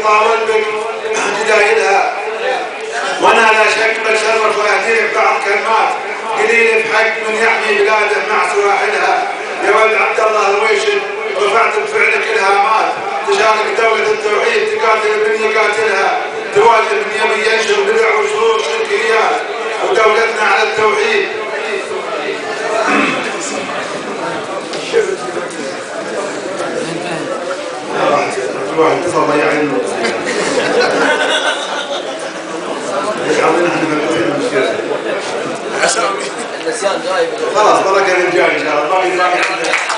تطاول بك جدايلها، وانا لا شك بشرف واهديك بعض كلمات قليل بحق من يحمي بلاده مع سواحلها. يا ولد عبد الله الويشد رفعت بفعلك الهامات، تشارك دولة التوحيد تقاتل من يقاتلها، تواجه من يبي ينشر بدع وشرور شركيات ودولتنا على التوحيد. واحد اتصل ضيع لنا عاوزين احنا في المشكله النسيان جاي خلاص بركه الرجال ان شاء الله.